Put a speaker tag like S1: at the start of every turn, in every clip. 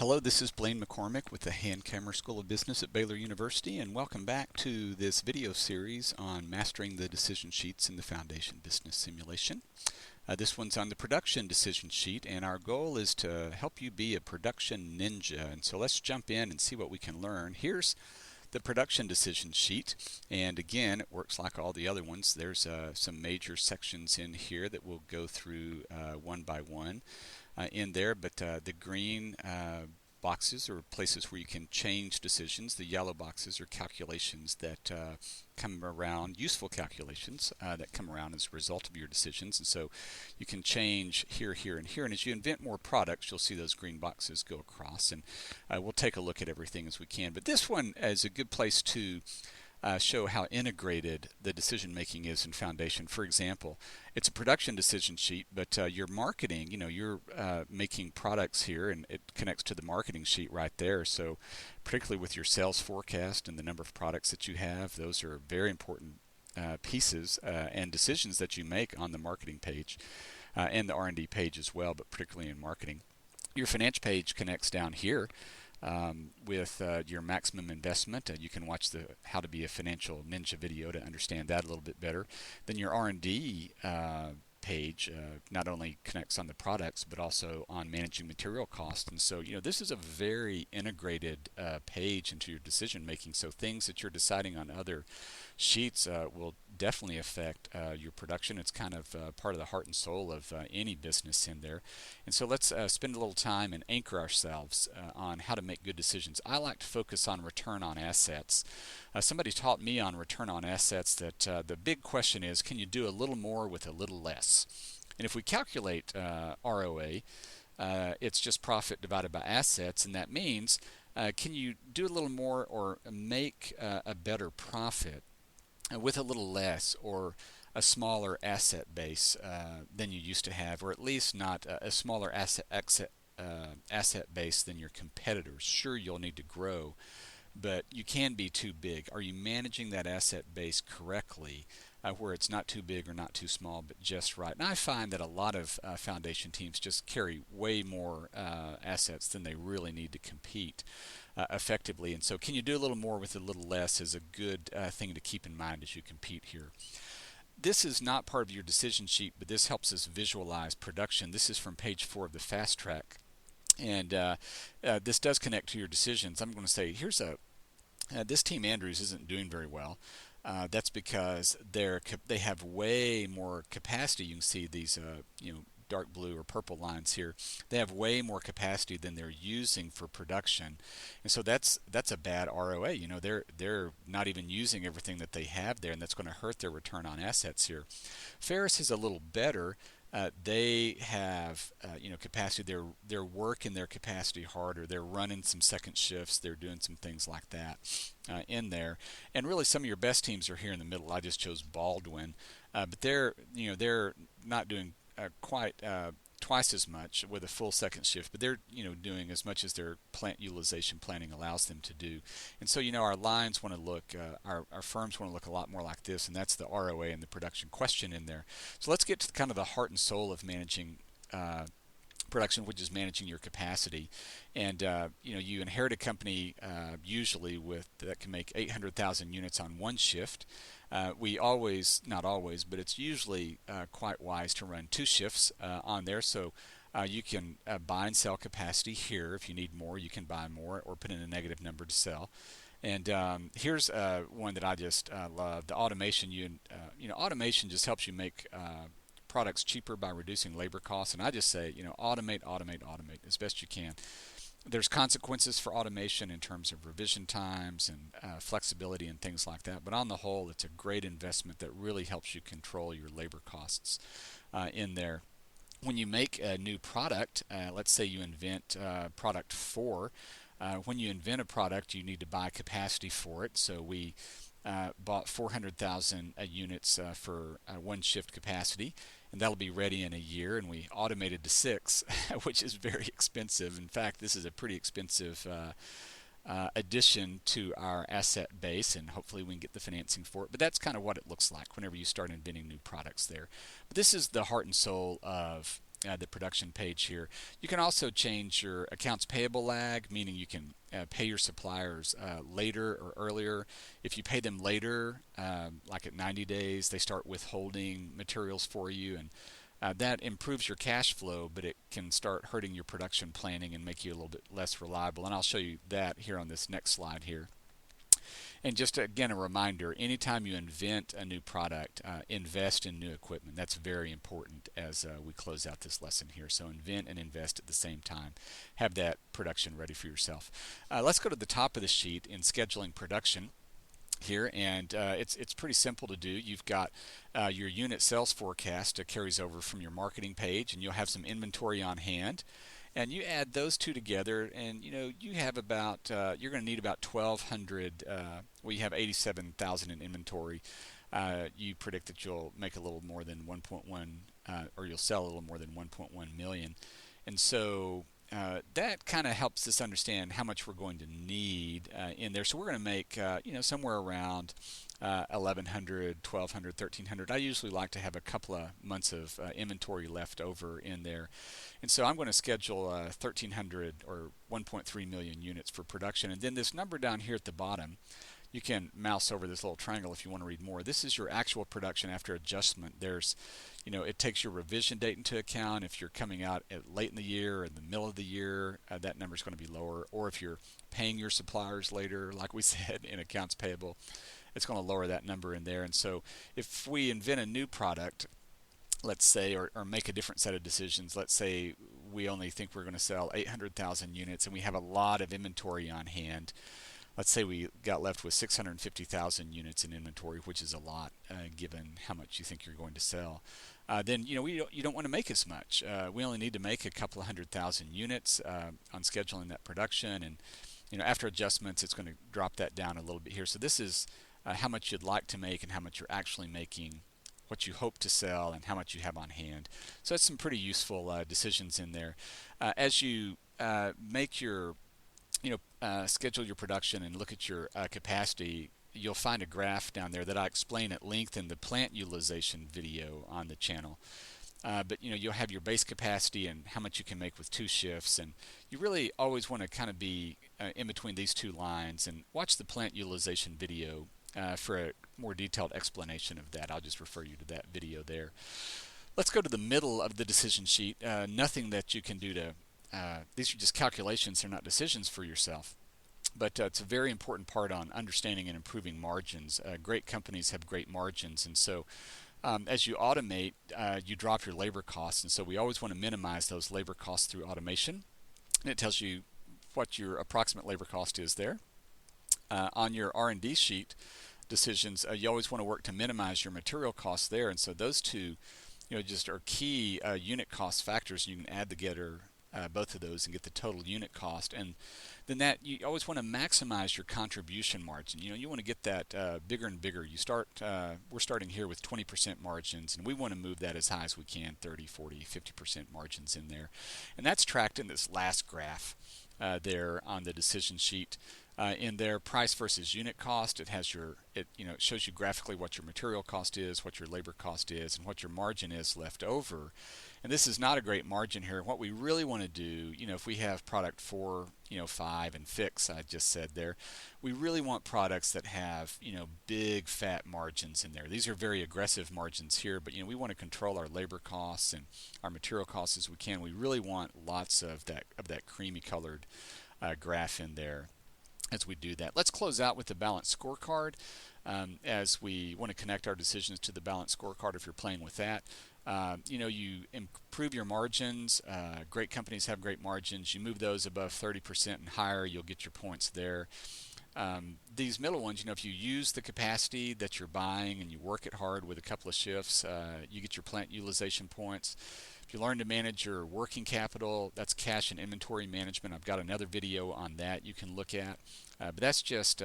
S1: Hello, this is Blaine McCormick with the Hand-Camera School of Business at Baylor University, and welcome back to this video series on mastering the decision sheets in the Foundation Business Simulation. This one's on the production decision sheet, and our goal is to help you be a production ninja. And so let's jump in and see what we can learn. Here's the production decision sheet, and again, it works like all the other ones. There's some major sections in here that we'll go through one by one in there, but the green boxes are places where you can change decisions. The yellow boxes are calculations that come around, useful calculations that come around as a result of your decisions. And so you can change here, here, and here. And as you invent more products, you'll see those green boxes go across. And we'll take a look at everything as we can. But this one is a good place to show how integrated the decision making is in Foundation. For example, it's a production decision sheet, but your marketing, you're making products here, and it connects to the marketing sheet right there. So particularly with your sales forecast and the number of products that you have, those are very important pieces and decisions that you make on the marketing page and the R&D page as well, but particularly in marketing. Your finance page connects down here with your maximum investment. You can watch the How to Be a Financial Ninja video to understand that a little bit better. Then your R&D page not only connects on the products but also on managing material costs. And so this is a very integrated page into your decision making. So things that you're deciding on other sheets will definitely affect your production. It's kind of part of the heart and soul of any business in there. And so let's spend a little time and anchor ourselves on how to make good decisions. I like to focus on return on assets. Somebody taught me on return on assets that the big question is, can you do a little more with a little less? And if we calculate ROA, it's just profit divided by assets, and that means can you do a little more or make a better profit with a little less, or a smaller asset base than you used to have, or at least not a smaller asset base than your competitors. Sure, you'll need to grow, but you can be too big. Are you managing that asset base correctly, where it's not too big or not too small, but just right? And I find that a lot of foundation teams just carry way more assets than they really need to compete effectively. And so can you do a little more with a little less is a good thing to keep in mind as you compete here. This is not part of your decision sheet, but this helps us visualize production. This is from page 4 of the Fast Track. And this does connect to your decisions. I'm going to say, here's this team Andrews isn't doing very well. That's because they have way more capacity. You can see these dark blue or purple lines here. They have way more capacity than they're using for production, and so that's a bad ROA. They're not even using everything that they have there, and that's going to hurt their return on assets here. Ferris is a little better. They have capacity. They're working their capacity harder. They're running some second shifts. They're doing some things like that in there. And really, some of your best teams are here in the middle. I just chose Baldwin, but they're not doing quite twice as much with a full second shift, but they're doing as much as their plant utilization planning allows them to do. And so our lines want to look, our firms want to look a lot more like this, and that's the ROA and the production question in there. So let's get to kind of the heart and soul of managing production, which is managing your capacity. And you inherit a company usually that can make 800,000 units on one shift. We always, not always, but it's usually quite wise to run 2 shifts on there. So you can buy and sell capacity here. If you need more, you can buy more or put in a negative number to sell. And here's one that I just love: the automation. Automation just helps you make products cheaper by reducing labor costs. And I just say, automate as best you can. There's consequences for automation in terms of revision times and flexibility and things like that. But on the whole, it's a great investment that really helps you control your labor costs in there. When you make a new product, let's say you invent product 4. When you invent a product, you need to buy capacity for it. So we bought 400,000 units for one shift capacity, and that'll be ready in a year. And we automated to 6, which is very expensive. In fact, this is a pretty expensive addition to our asset base, and hopefully we can get the financing for it. But that's kind of what it looks like whenever you start inventing new products there. But this is the heart and soul of the production page here. You can also change your accounts payable lag, meaning you can pay your suppliers later or earlier. If you pay them later, like at 90 days, they start withholding materials for you, and that improves your cash flow, but it can start hurting your production planning and make you a little bit less reliable. And I'll show you that here on this next slide here. And just again, a reminder, anytime you invent a new product, invest in new equipment. That's very important as we close out this lesson here. So invent and invest at the same time. Have that production ready for yourself. Let's go to the top of the sheet in scheduling production here, and it's pretty simple to do. You've got your unit sales forecast that carries over from your marketing page, and you'll have some inventory on hand. And you add those two together, and you have about you're going to need about 1,200. Well, you have 87,000 in inventory. You predict that you'll make a little more than 1.1, or you'll sell a little more than 1.1 million, and so that kind of helps us understand how much we're going to need in there. So we're going to make somewhere around 1,100, 1,200, 1,300. I usually like to have a couple of months of inventory left over in there. And so I'm going to schedule 1,300 or 1.3 million units for production. And then this number down here at the bottom, you can mouse over this little triangle if you want to read more. This is your actual production after adjustment. There's, it takes your revision date into account. If you're coming out late in the year or in the middle of the year, that number is going to be lower. Or if you're paying your suppliers later, like we said, in accounts payable, it's going to lower that number in there. And so if we invent a new product, let's say, or make a different set of decisions, let's say we only think we're going to sell 800,000 units and we have a lot of inventory on hand. Let's say we got left with 650,000 units in inventory, which is a lot given how much you think you're going to sell. Then you don't want to make as much. We only need to make a couple of 100,000 units on scheduling that production, and after adjustments, it's going to drop that down a little bit here. So this is how much you'd like to make and how much you're actually making, what you hope to sell, and how much you have on hand. So that's some pretty useful decisions in there. As you make your schedule your production and look at your capacity, you'll find a graph down there that I explain at length in the plant utilization video on the channel. But you'll have your base capacity and how much you can make with 2 shifts, and you really always want to kind of be in between these 2 lines and watch the plant utilization video for a more detailed explanation of that. I'll just refer you to that video there. Let's go to the middle of the decision sheet. Nothing that you can do to these are just calculations, they're not decisions for yourself. But it's a very important part on understanding and improving margins. Great companies have great margins, and so as you automate, you drop your labor costs, and so we always want to minimize those labor costs through automation. And it tells you what your approximate labor cost is there. On your R&D sheet decisions, you always want to work to minimize your material costs there, and so those two just are key unit cost factors. You can add together both of those and get the total unit cost, and then that you always want to maximize your contribution margin. You want to get that bigger and bigger. We're starting here with 20% margins, and we want to move that as high as we can, 30, 40, 50% margins in there, and that's tracked in this last graph there on the decision sheet. In there, price versus unit cost, it shows you graphically what your material cost is, what your labor cost is, and what your margin is left over. And this is not a great margin here. What we really want to do, if we have product 4, 5, and fix, I just said there, we really want products that have, big fat margins in there. These are very aggressive margins here, but we want to control our labor costs and our material costs as we can. We really want lots of that creamy colored graph in there as we do that. Let's close out with the balanced scorecard, as we want to connect our decisions to the balanced scorecard if you're playing with that. You improve your margins. Great companies have great margins. You move those above 30% and higher, you'll get your points there. These middle ones, if you use the capacity that you're buying and you work it hard with a couple of shifts, you get your plant utilization points. If you learn to manage your working capital, that's cash and inventory management. I've got another video on that you can look at. But that's just,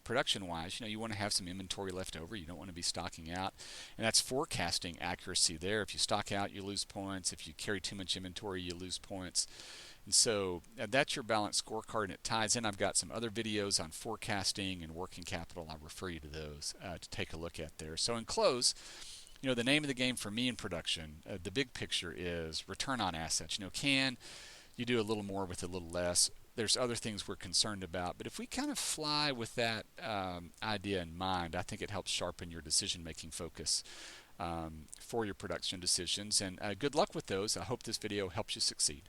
S1: production-wise, you want to have some inventory left over. You don't want to be stocking out. And that's forecasting accuracy there. If you stock out, you lose points. If you carry too much inventory, you lose points. And so that's your balanced scorecard, and it ties in. I've got some other videos on forecasting and working capital. I'll refer you to those to take a look at there. So in close, You know, the name of the game for me in production, the big picture is return on assets. You know, can you do a little more with a little less? There's other things we're concerned about, but if we kind of fly with that idea in mind, I think it helps sharpen your decision-making focus for your production decisions. And good luck with those. I hope this video helps you succeed.